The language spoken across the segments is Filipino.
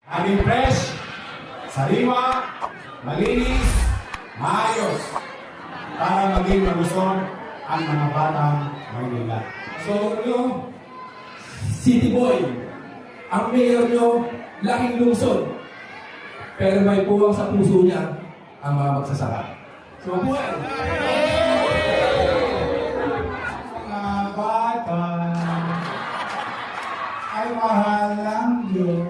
Maging fresh, sariwa, malinis, maayos, para maging malusog ang mga batang Maynila. So, yung City Boy, ang mayor nyo, laking lungsod. Pero may puwang sa puso niya ang mga magsasaka. So, buhay! Mga bata ay mahal ng Diyos.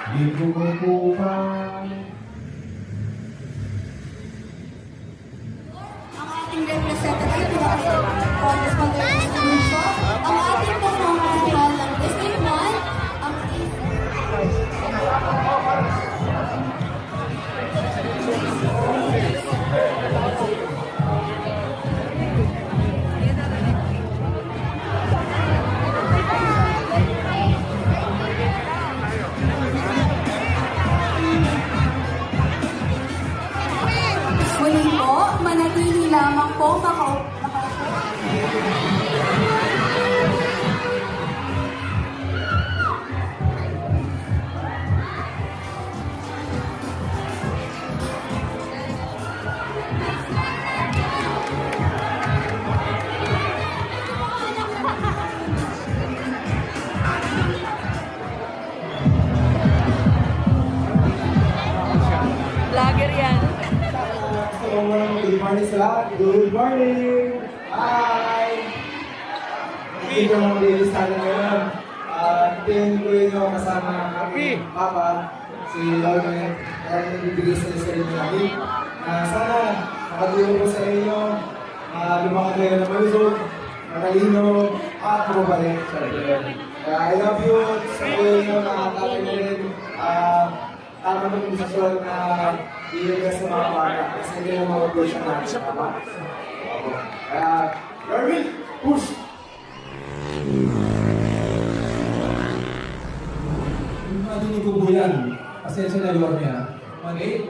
Di kumukupan. Ang ating representative na Congressman Lucio, ang ating pamamahala ng District 1, ang muli po, manatili lamang po makaupo. Vlogger yan. So, good morning sa lahat. Good morning! Hi! Hindi ko lang release tayo ngayon. Tingin ko yun kasama ng aking papa, si Lauren. Kaya nagbibigay sa sarili namin. Sana makatulong ko sa inyo. Lumakad kayo ng malusog, matalino, at bumabalik sa rin. Kaya I love you. Sa inyo na tatay na rin. Tama naman sa sulat na ilagay sa mga bata kasi hindi na mag-push ang natin sa tama. Kaya, Darwin, push! Imagine ko po yan. Pasensya na luwag niya. Okay?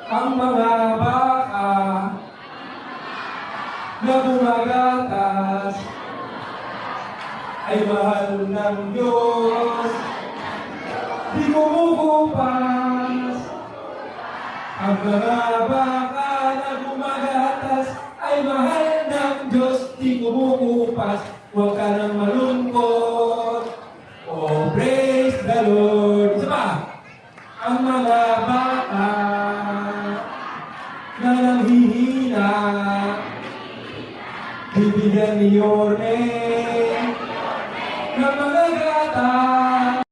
Ang mga baka na gumagatas ay mahal ng Diyos. Di kumukupas. Ang mga baka na gumagatas ay mahal ng Diyos. Di kumukupas. Huwag ka nang malungkot. Oh, praise the Lord. Isa pa. Ang mga baka na nanghihina, bibigyan ni Yorme